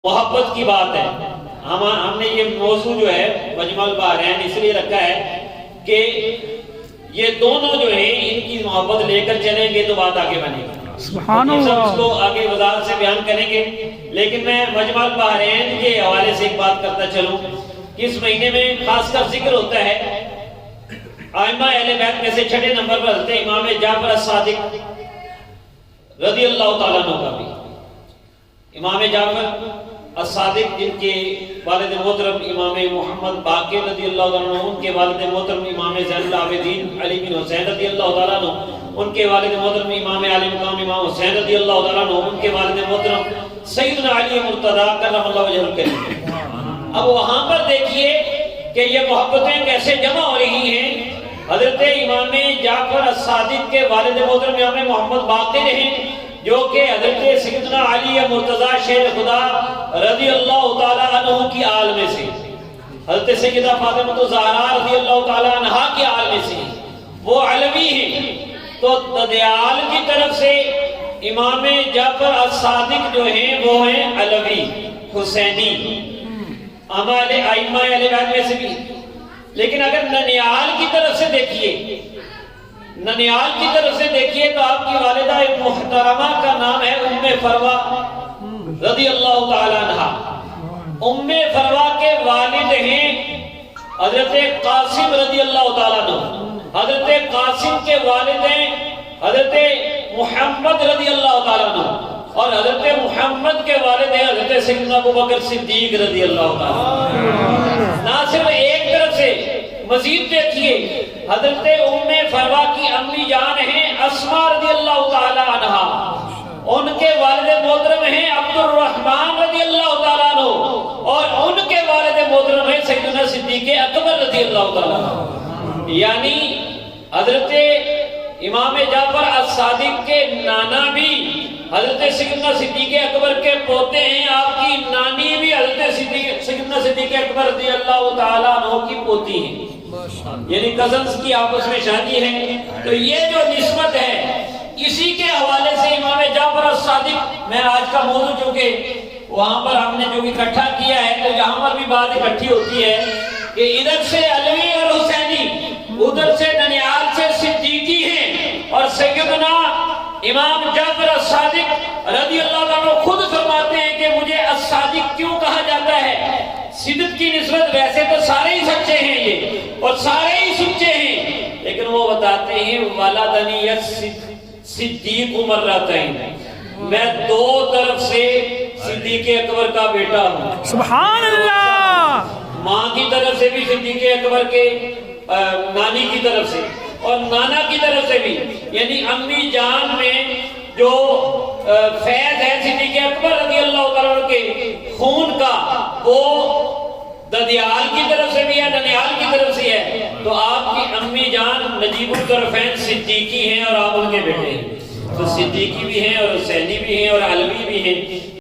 محبت کی بات ہے۔ ہم نے یہ موضوع جو ہے مجمع البحرین اس لیے رکھا ہے کہ یہ دونوں جو ہیں ان کی محبت لے کر چلیں گے تو بات آگے بنے گی۔ سبحان اللہ۔ ہم اس کو آگے وضاحت سے بیان کریں گے، لیکن میں مجمع البحرین کے حوالے سے ایک بات کرتا چلوں کہ اس مہینے میں خاص کر ذکر ہوتا ہے ائمہ اہل بیت میں سے چھٹے نمبر پر حضرت امام جعفر الصادق رضی اللہ تعالیٰ عنہ کا بھی۔ امام جعفر الصادق جن کے والد محترم امام محمد باقر رضی اللہ تعالیٰ عنہ، ان کے والد محترم امام زین العابدین علی بن حسین رضی اللہ تعالیٰ عنہ، ان کے والد محترم امام علی مقام امام حسین رضی اللہ تعالیٰ عنہ، ان کے والد محترم سیدنا علی مرتضیٰ کرم اللہ وجہہ الکریم۔ اب وہاں پر دیکھیے کہ یہ محبتیں کیسے جمع ہو رہی ہیں۔ حضرت امام جعفر الصادق کے والد محترم امام محمد باقر ہیں، جو کہ حضرت سیدنا علی مرتضیٰ شیر خدا رضی اللہ تعالیٰ عنہ کی آل میں سے، حضرت سیدہ فاطمہ الزہرا رضی اللہ تعالیٰ عنہ کی آل میں سے، وہ علوی ہیں۔ تو ددیال کی طرف سے امام جعفر الصادق جو ہیں وہ ہیں علوی حسینی، ہمارے ائمہ اہل بیت میں سے بھی۔ لیکن اگر ننیال کی طرف سے دیکھیے، ننیال کی طرف سے دیکھیے تو آپ کی والدہ محترمہ کا نام ہے ام فروا رضی اللہ تعالی عنہ۔ ام فروا کے والد ہیں حضرت قاسم رضی اللہ تعالیٰ عنہ۔ حضرت قاسم کے والد ہیں حضرت محمد رضی اللہ تعالیٰ عنہ، اور حضرت محمد کے والد ہیں حضرت سیدنا ابوبکر صدیق رضی اللہ تعالیٰ عنہ۔ نہ صرف ایک طرف سے، مزید دیکھیے حضرت ام فروا کی امی جان ہیں اسماء رضی اللہ تعالی عنہ، ان کے والد محترم ہیں عبد الرحمن رضی اللہ تعالیٰ عنہ، اور ان کے والد محترم ہیں سیدنا صدیق اکبر رضی اللہ تعالیٰ عنہ۔ یعنی حضرت امام جعفر الصادق کے نانا بھی حضرت سیدنا صدیق اکبر کے پوتے ہیں، آپ کی نانی بھی حضرت سیدنا صدیق اکبر رضی اللہ تعالیٰ عنہ کی پوتی ہیں، یعنی کزنز کی آپس میں شادی ہے۔ تو یہ جو نسبت ہے اسی کے حوالے سے امام جعفر الصادق، میں آج کا موضوع چونکہ وہاں پر ہم نے جو اکٹھا کیا ہے تو یہاں پر بھی بات اکٹھی ہوتی ہے کہ ادھر سے علوی اور حسینی، ادھر سے ننیال سے صدیقی ہیں، اور سیدنا امام جعفر الصادق رضی اللہ عنہ خود فرماتے ہیں کہ مجھے الصادق کیوں کہا جاتا ہے؟ صدق کی نسبت ویسے تو سارے ہی سچے ہیں یہ، اور سارے ہی سچے ہیں، لیکن وہ بتاتے ہیں ولدنی صدیق مرتین، میں دو طرف سے صدیق اکبر کا بیٹا ہوں۔ سبحان اللہ۔ ماں کی طرف سے بھی صدیق اکبر کے، نانی کی طرف سے اور نانا کی طرف سے بھی، یعنی امی جان میں جو فیض ہے صدیق اکبر رضی اللہ تعالیٰ کے خون کا، وہ ددیال کی طرف سے بھی ہے، ننیال کی طرف سے ہے۔ تو آپ کی امی جان نجیب الطرفین صدیقی ہیں اور آپ ان کے بیٹے ہیں، تو صدیقی بھی ہیں اور حسینی بھی ہیں اور علوی بھی ہیں۔